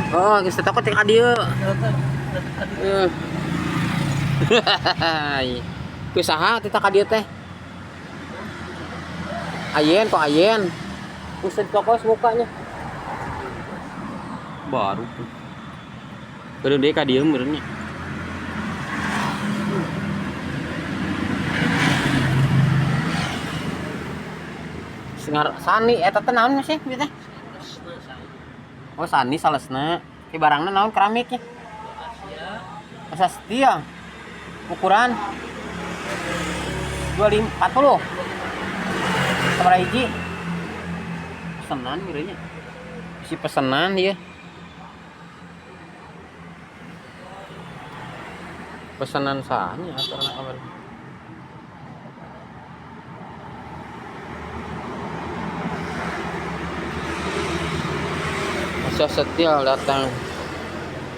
Oh, geus takut ka dieu. Ku saha teh ka dieu teh? Ayen kok ayen. Buset kokos mukanya. Baru tuh. Bener deh ka dieu benernya. Sengar Sani eta teh naon sih ieu teh? Oh, Sani salesna. Ki barangna naon keramik ya? Prasastia. Ukuran 2540. Sabaraha hiji? Pesanan mireunya. Si pesanan ieu. Pesanan sahanya asalna awal. Masa Setia datang.